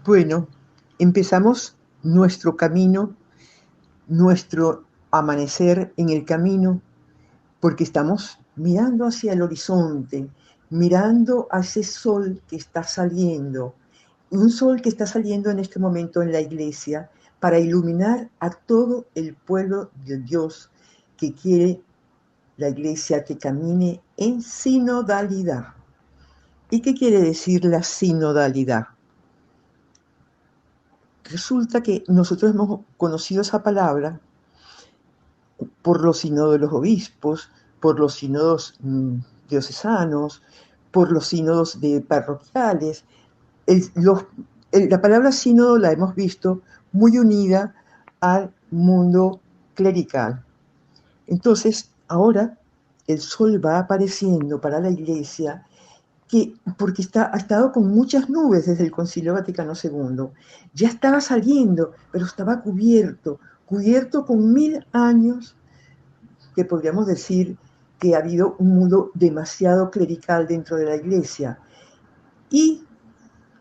Bueno, empezamos nuestro camino, nuestro amanecer en el camino, porque estamos mirando hacia el horizonte, mirando a ese sol que está saliendo, un sol que está saliendo en este momento en la iglesia para iluminar a todo el pueblo de Dios que quiere la iglesia que camine en sinodalidad. ¿Y qué quiere decir la sinodalidad? Resulta que nosotros hemos conocido esa palabra por los sínodos de los obispos, por los sínodos diocesanos, por los sínodos de parroquiales. La palabra sínodo la hemos visto muy unida al mundo clerical. Entonces, ahora el sol va apareciendo para la iglesia porque ha estado con muchas nubes desde el Concilio Vaticano II. Ya estaba saliendo, pero estaba cubierto con 1000 años, que podríamos decir que ha habido un mundo demasiado clerical dentro de la iglesia. Y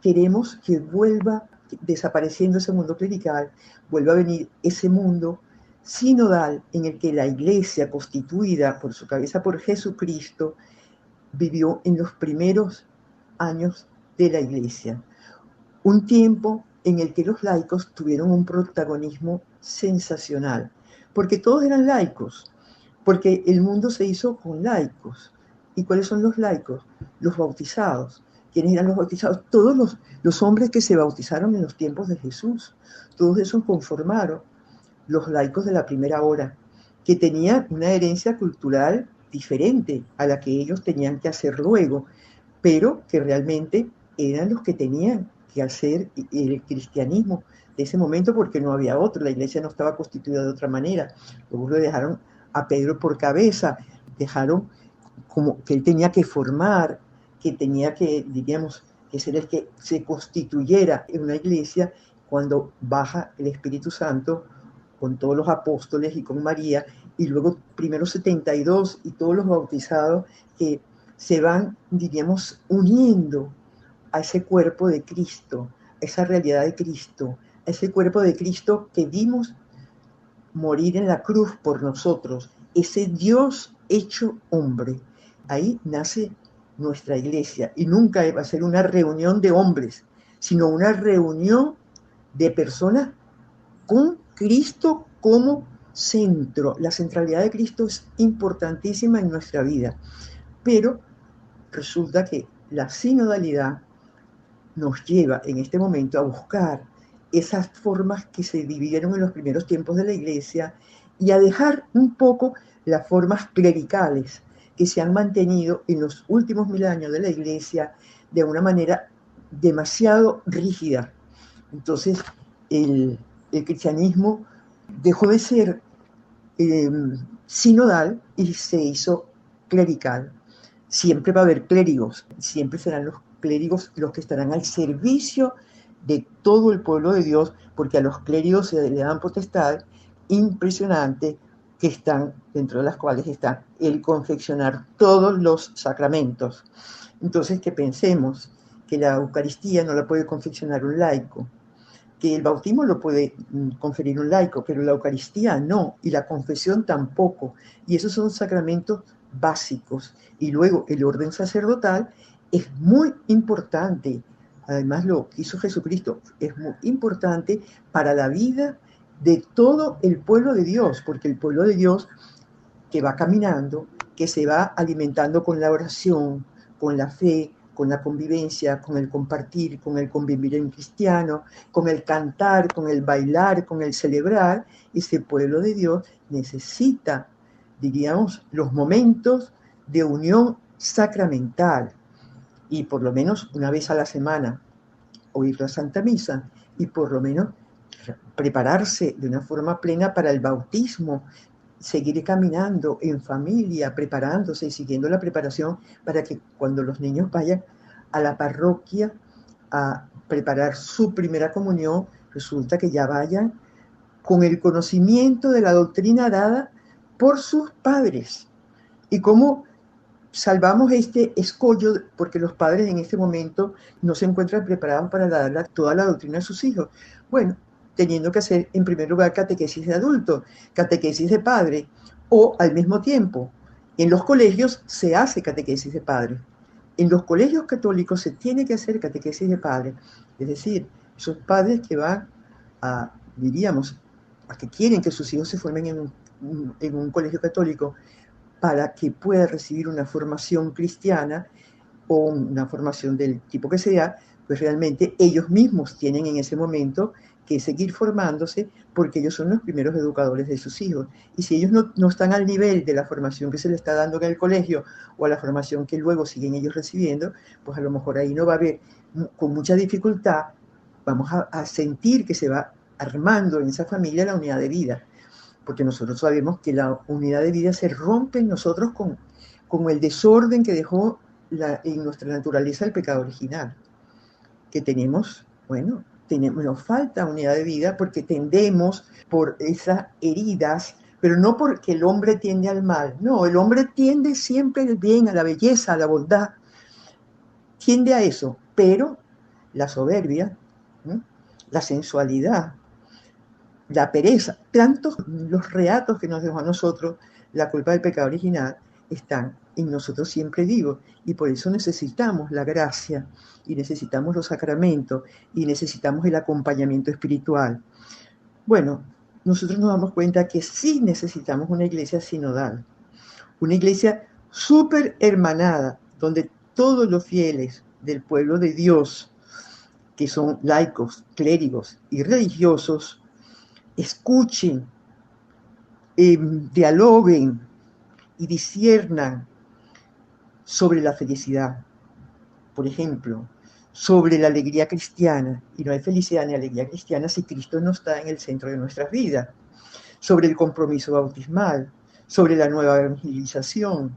queremos que vuelva desapareciendo ese mundo clerical, vuelva a venir ese mundo sinodal en el que la iglesia, constituida por su cabeza por Jesucristo, vivió en los primeros años de la iglesia. Un tiempo en el que los laicos tuvieron un protagonismo sensacional, porque todos eran laicos, porque el mundo se hizo con laicos. ¿Y cuáles son los laicos? Los bautizados. ¿Quiénes eran los bautizados? Todos los hombres que se bautizaron en los tiempos de Jesús. Todos esos conformaron los laicos de la primera hora, que tenían una herencia cultural diferente a la que ellos tenían que hacer luego, pero que realmente eran los que tenían que hacer el cristianismo de ese momento, porque no había otro, la iglesia no estaba constituida de otra manera. Luego lo dejaron a Pedro por cabeza, dejaron como que él tenía que formar, que tenía que, diríamos, que ser el que se constituyera en una iglesia cuando baja el Espíritu Santo con todos los apóstoles y con María, y luego primero 72 y todos los bautizados que se van, diríamos, uniendo a ese cuerpo de Cristo, a esa realidad de Cristo, a ese cuerpo de Cristo que vimos morir en la cruz por nosotros, ese Dios hecho hombre. Ahí nace nuestra iglesia, y nunca va a ser una reunión de hombres, sino una reunión de personas con Cristo como centro. La centralidad de Cristo es importantísima en nuestra vida, pero resulta que la sinodalidad nos lleva en este momento a buscar esas formas que se dividieron en los primeros tiempos de la iglesia y a dejar un poco las formas clericales que se han mantenido en los últimos 1000 años de la iglesia de una manera demasiado rígida. Entonces, el cristianismo dejó de ser sinodal y se hizo clerical. Siempre va a haber clérigos, siempre serán los clérigos los que estarán al servicio de todo el pueblo de Dios, porque a los clérigos se le dan potestad impresionante, que están dentro de las cuales está el confeccionar todos los sacramentos. Entonces, que pensemos que la Eucaristía no la puede confeccionar un laico, que el bautismo lo puede conferir un laico, pero la Eucaristía no, y la confesión tampoco. Y esos son sacramentos básicos. Y luego el orden sacerdotal es muy importante. Además, lo que hizo Jesucristo es muy importante para la vida de todo el pueblo de Dios, porque el pueblo de Dios que va caminando, que se va alimentando con la oración, con la fe, con la convivencia, con el compartir, con el convivir en cristiano, con el cantar, con el bailar, con el celebrar, ese pueblo de Dios necesita, diríamos, los momentos de unión sacramental, y por lo menos una vez a la semana oír la Santa Misa, y por lo menos prepararse de una forma plena para el bautismo, seguir caminando en familia, preparándose y siguiendo la preparación para que cuando los niños vayan a la parroquia a preparar su primera comunión, resulta que ya vayan con el conocimiento de la doctrina dada por sus padres. Y cómo salvamos este escollo porque los padres en este momento no se encuentran preparados para dar toda la doctrina a sus hijos. Bueno, teniendo que hacer en primer lugar catequesis de adulto, catequesis de padre, o al mismo tiempo, en los colegios se hace catequesis de padre. En los colegios católicos se tiene que hacer catequesis de padre. Es decir, esos padres que van a, diríamos, a que quieren que sus hijos se formen en un colegio católico para que pueda recibir una formación cristiana o una formación del tipo que sea, pues realmente ellos mismos tienen en ese momento que seguir formándose porque ellos son los primeros educadores de sus hijos. Y si ellos no están al nivel de la formación que se les está dando en el colegio o a la formación que luego siguen ellos recibiendo, pues a lo mejor ahí no va a haber, con mucha dificultad, vamos a sentir que se va armando en esa familia la unidad de vida. Porque nosotros sabemos que la unidad de vida se rompe en nosotros con el desorden que dejó en nuestra naturaleza el pecado original. Que tenemos, bueno, nos falta unidad de vida porque tendemos por esas heridas, pero no porque el hombre tiende al mal, no, el hombre tiende siempre al bien, a la belleza, a la bondad, tiende a eso, pero la soberbia, ¿no?, la sensualidad, la pereza, tantos los reatos que nos dejó a nosotros la culpa del pecado original están en nosotros siempre vivos, y por eso necesitamos la gracia y necesitamos los sacramentos y necesitamos el acompañamiento espiritual. Bueno, nosotros nos damos cuenta que sí necesitamos una iglesia sinodal, una iglesia súper hermanada, donde todos los fieles del pueblo de Dios, que son laicos, clérigos y religiosos, escuchen, dialoguen y disciernan sobre la felicidad, por ejemplo, sobre la alegría cristiana, y no hay felicidad ni alegría cristiana si Cristo no está en el centro de nuestras vidas, sobre el compromiso bautismal, sobre la nueva evangelización,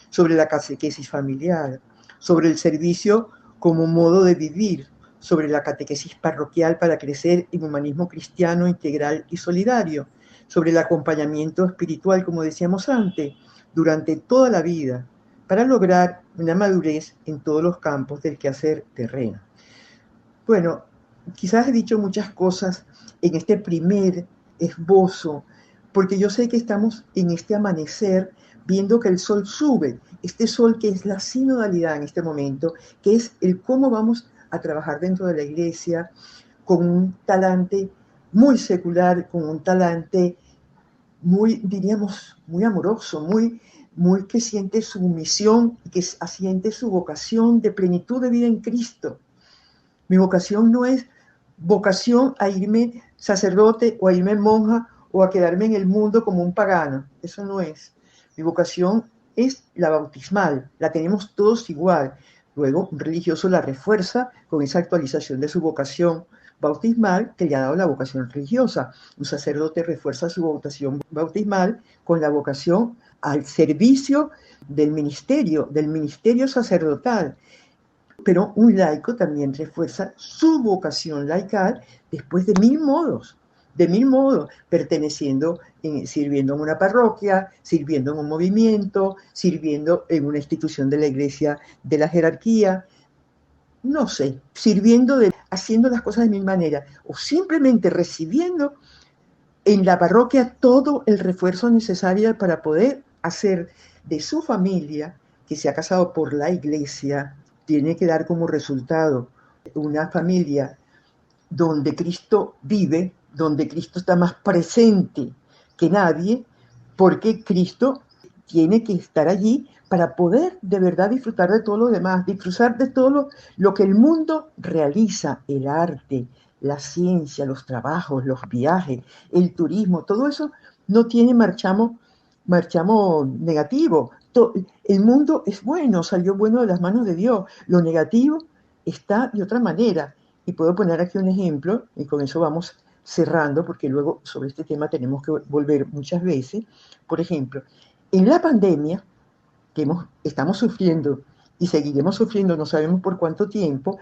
sobre la catequesis familiar, sobre el servicio como modo de vivir, sobre la catequesis parroquial para crecer en humanismo cristiano integral y solidario, sobre el acompañamiento espiritual, como decíamos antes, durante toda la vida, para lograr una madurez en todos los campos del quehacer terreno. Bueno, quizás he dicho muchas cosas en este primer esbozo, porque yo sé que estamos en este amanecer viendo que el sol sube, este sol que es la sinodalidad en este momento, que es el cómo vamos a trabajar dentro de la iglesia con un talante muy secular, con un talante muy, diríamos, muy amoroso, muy que siente su misión y que siente su vocación de plenitud de vida en Cristo. Mi vocación no es vocación a irme sacerdote o a irme monja o a quedarme en el mundo como un pagano. Eso no es. Mi vocación es la bautismal, la tenemos todos igual. Luego, un religioso la refuerza con esa actualización de su vocación bautismal que le ha dado la vocación religiosa. Un sacerdote refuerza su vocación bautismal con la vocación al servicio del ministerio sacerdotal. Pero un laico también refuerza su vocación laical después de mil modos, perteneciendo, sirviendo en una parroquia, sirviendo en un movimiento, sirviendo en una institución de la iglesia de la jerarquía, no sé, haciendo las cosas de mil maneras, o simplemente recibiendo en la parroquia todo el refuerzo necesario para poder hacer de su familia, que se ha casado por la iglesia, tiene que dar como resultado una familia donde Cristo vive, donde Cristo está más presente que nadie, porque Cristo tiene que estar allí para poder de verdad disfrutar de todo lo demás, disfrutar de todo lo que el mundo realiza, el arte, la ciencia, los trabajos, los viajes, el turismo, todo eso no tiene marchamo negativo. El mundo es bueno, salió bueno de las manos de Dios. Lo negativo está de otra manera. Y puedo poner aquí un ejemplo, y con eso vamos cerrando, porque luego sobre este tema tenemos que volver muchas veces. Por ejemplo, en la pandemia que estamos sufriendo y seguiremos sufriendo, no sabemos por cuánto tiempo,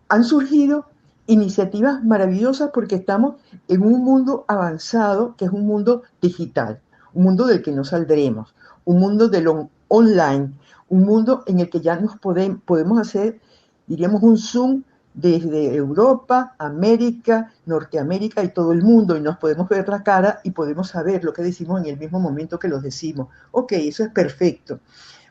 han surgido iniciativas maravillosas porque estamos en un mundo avanzado, que es un mundo digital, un mundo del que no saldremos, un mundo de lo online, un mundo en el que ya podemos hacer, diríamos, un zoom desde Europa, América, Norteamérica y todo el mundo, y nos podemos ver la cara y podemos saber lo que decimos en el mismo momento que lo decimos. Ok, eso es perfecto.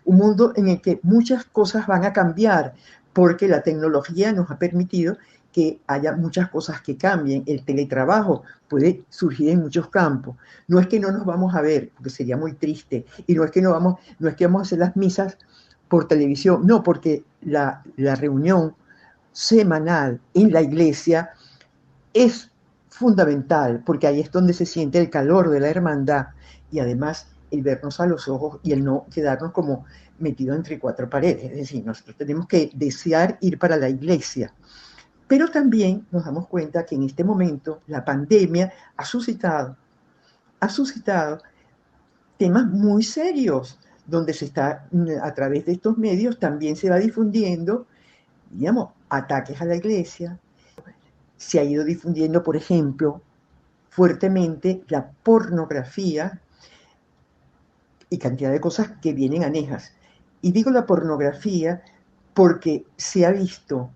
Un mundo en el que muchas cosas van a cambiar, porque la tecnología nos ha permitido que haya muchas cosas que cambien. El teletrabajo puede surgir en muchos campos. No es que no nos vamos a ver, porque sería muy triste, y no es que vamos a hacer las misas por televisión, no, porque la reunión semanal en la iglesia es fundamental, porque ahí es donde se siente el calor de la hermandad y además el vernos a los ojos y el no quedarnos como metidos entre cuatro paredes. Es decir, nosotros tenemos que desear ir para la iglesia. Pero también nos damos cuenta que en este momento la pandemia ha suscitado temas muy serios, donde se está, a través de estos medios, también se va difundiendo, digamos, ataques a la iglesia. Se ha ido difundiendo, por ejemplo, fuertemente la pornografía y cantidad de cosas que vienen anejas. Y digo la pornografía porque se ha visto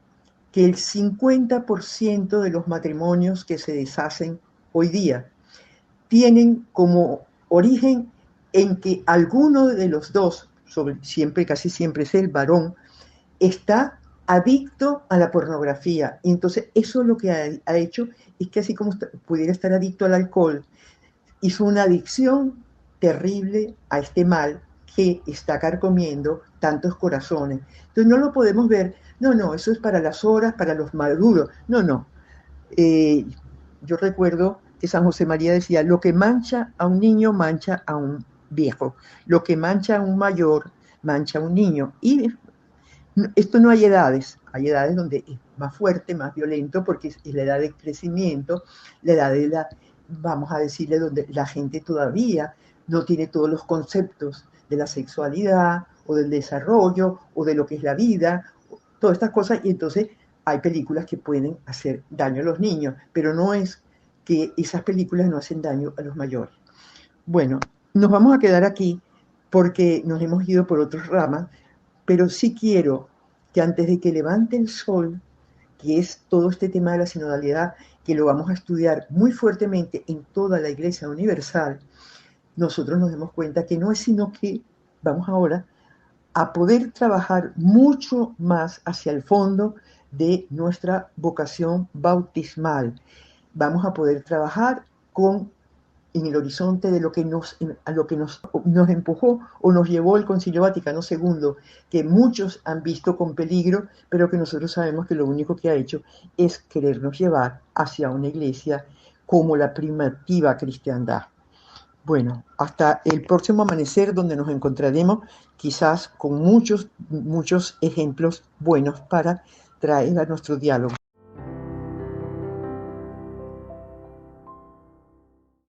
que el 50% de los matrimonios que se deshacen hoy día tienen como origen en que alguno de los dos, casi siempre es el varón, está adicto a la pornografía. Y entonces eso lo que ha hecho es que así como pudiera estar adicto al alcohol, hizo una adicción terrible a este mal que está carcomiendo tantos corazones. Entonces no lo podemos ver, no, eso es para las horas, para los maduros. No. Eh, yo recuerdo que San José María decía, lo que mancha a un niño mancha a un viejo, lo que mancha a un mayor mancha a un niño. Y esto no hay edades donde es más fuerte, más violento, porque es la edad de crecimiento, la edad de vamos a decirle, donde la gente todavía no tiene todos los conceptos de la sexualidad o del desarrollo o de lo que es la vida, todas estas cosas, y entonces hay películas que pueden hacer daño a los niños, pero no es que esas películas no hacen daño a los mayores. Bueno, nos vamos a quedar aquí porque nos hemos ido por otras ramas, pero sí quiero que antes de que levante el sol, que es todo este tema de la sinodalidad, que lo vamos a estudiar muy fuertemente en toda la Iglesia Universal, nosotros nos demos cuenta que no es sino que vamos ahora a poder trabajar mucho más hacia el fondo de nuestra vocación bautismal. Vamos a poder trabajar en el horizonte de a lo que nos empujó o nos llevó el Concilio Vaticano II, que muchos han visto con peligro, pero que nosotros sabemos que lo único que ha hecho es querernos llevar hacia una iglesia como la primitiva cristiandad. Bueno, hasta el próximo amanecer, donde nos encontraremos quizás con muchos ejemplos buenos para traer a nuestro diálogo.